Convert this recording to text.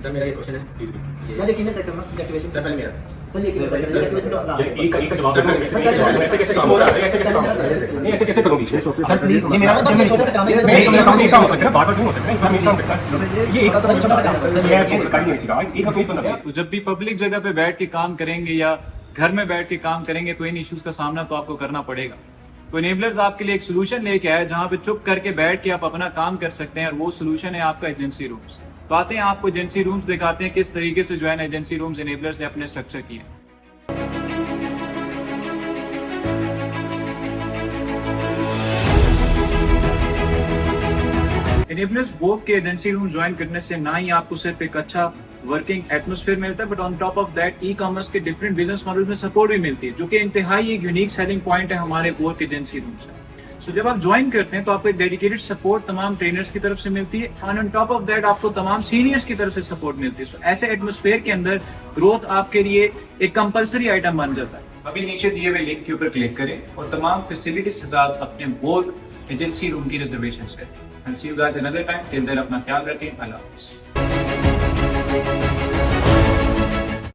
Sir मेरा ये question है मैं देखिए मैं चेक करना एक्टिवेशन सर पहले मेरा सर ये एक्टिवेशन का ये एक का जवाब है ऐसे कैसे काम होता है ऐसे कैसे काम होता है नहीं ऐसे कैसे करूंगी सर प्लीज ये मेरा बस छोटा सा काम है मेरा काम नहीं काम हो सकता है बार-बार नहीं हो सकता इंसान नहीं काम सकता ये एक छोटा सा काम है ये है सरकारी नहीं चीज एक का कोई बंदा तो जब भी पब्लिक जगह पे बैठ के काम करेंगे या घर में बैठ के काम करेंगे तो इन इश्यूज का सामना तो आपको करना पड़ेगा। तो इनेबलर्स आपके लिए एक सोल्यूशन लेके आया जहां पे चुप करके बैठ के आप अपना काम कर सकते हैं और वो सोल्यूशन है आपका एजेंसी रूम्स। तो आते हैं आपको एजेंसी रूम्स दिखाते हैं किस तरीके से जो है ना एजेंसी रूम्स इनेबलर्स ने अपने स्ट्रक्चर किए। इनेबलर्स वर्क के एजेंसी रूम ज्वाइन करने से ना ही आपको सिर्फ एक अच्छा वर्किंग एटमॉस्फेयर मिलता है but on top of that e commerce के डिफरेंट बिजनेस मॉडल में सपोर्ट भी मिलती है जो कि इंतहाई एक यूनिक सेलिंग पॉइंट है हमारे वर्क एजेंसी रूम से। सो जब आप ज्वाइन करते हैं तो आपको एक डेडिकेटेड सपोर्ट तमाम ट्रेनर्स की तरफ से मिलती है and on top of that आपको तमाम सीनियर्स की तरफ से सपोर्ट मिलती है। सो ऐसे एटमॉस्फेयर के अंदर ग्रोथ आपके लिए एक कंपलसरी आइटम बन जाता है। अभी नीचे दिए हुए लिंक के ऊपर क्लिक करें और तमाम फैसिलिटीज के साथ अपने वर्क एजेंसी रूम की रिजर्वेशन करें। I'll see you guys another time. Till then, अपना ख्याल रखें। अल्लाह हाफिज़।